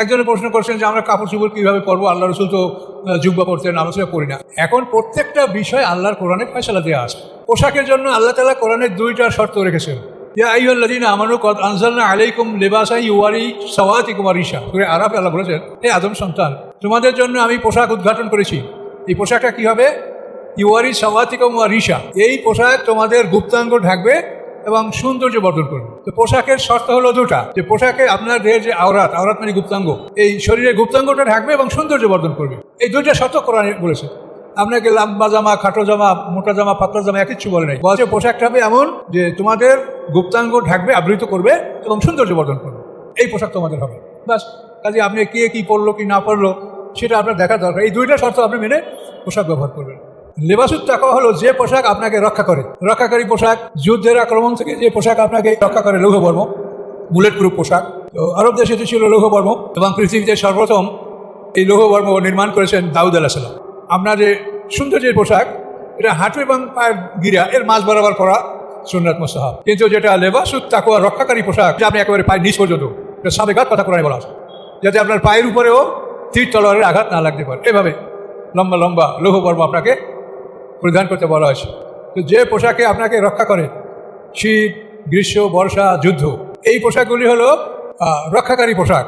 একজনে প্রশ্ন করছেন যে আমরা কাপড় চোপড় কীভাবে পরবো, আল্লাহ রসুল তো জুব্বা পরতেন, আমরা সেটা পড়ি না। এখন প্রত্যেকটা বিষয় আল্লাহর কোরআনে ফয়সালা দেওয়া আছে। পোশাকের জন্য আল্লাহ তাআলা কোরআনের 2টা শর্ত রেখেছেন। ইয়া আইয়ুহাল্লাযীনা আমানু কদ আনজালনা আলাইকুম লিবাসান ইউওয়ারি সাওয়াতিকুম ওয়া রিশা। সূরা আরাফে আল্লাহ বলেছেন, হে আদম সন্তান, তোমাদের জন্য আমি পোশাক উদ্ঘাটন করেছি। এই পোশাকটা কি হবে? ইউওয়ারি সাওয়াতিকুম ওয়া রিশা। এই পোশাক তোমাদের গুপ্তাঙ্গ ঢাকবে এবং সৌন্দর্য বর্ধন করবে। তো পোশাকের শর্ত হলো 2টা, যে পোশাকে আপনার দেহের যে আওরাত মানে গুপ্তাঙ্গ, এই শরীরের গুপ্তাঙ্গটা ঢাকবে এবং সৌন্দর্য বর্ধন করবে। এই 2টা শর্ত কোরআনে বলেছে। আপনাকে লম্বা জামা, খাটো জামা, মোটা জামা, পাতলা জামা কিছু বলে নাই। বলছে পোশাকটা হবে এমন যে তোমাদের গুপ্তাঙ্গ ঢাকবে, আবৃত করবে এবং সৌন্দর্য বর্ধন করবে। এই পোশাক তোমাদের হবে। বাস, কাজে আপনি কে কি পরলো কি না পরলো সেটা আপনার দেখার দরকার। এই 2টা শর্ত আপনি মেনে পোশাক ব্যবহার করবেন। লেবাসুত তাকওয়া হলো যে পোশাক আপনাকে রক্ষা করে, রক্ষাকারী পোশাক। যুদ্ধের আক্রমণ থেকে যে পোশাক আপনাকে রক্ষা করে, লৌহবর্ম, বুলেট প্রুফ পোশাক। তো আরব দেশে ছিল লৌহবর্ম, এবং পৃথিবীতে সর্বপ্রথম এই লৌহবর্ম নির্মাণ করেছেন দাউদ আলাইহিস সালাম। আপনার যে সৌন্দর্যের পোশাক, এটা হাঁটু এবং পায়ের গিরা এর মাঝ বরাবর পরা সুন্নাত মুস্তাহাব। কিন্তু যেটা লেবাসুত তাকওয়া রক্ষাকারী পোশাক, যে আপনি একেবারে পায়ের নিচ পর্যন্ত, এটা সাবেকাত কথা কোরআনে বলা আছে, যাতে আপনার পায়ের উপরেও তীর তলোয়ারের আঘাত না লাগতে পারে। এভাবে লম্বা লম্বা লৌহবর্ম আপনাকে পরিধান করতে বলা হয়েছে। তো যে পোশাকে আপনাকে রক্ষা করে শীত, গ্রীষ্ম, বর্ষা, যুদ্ধ, এই পোশাকগুলি হলো রক্ষাকারী পোশাক।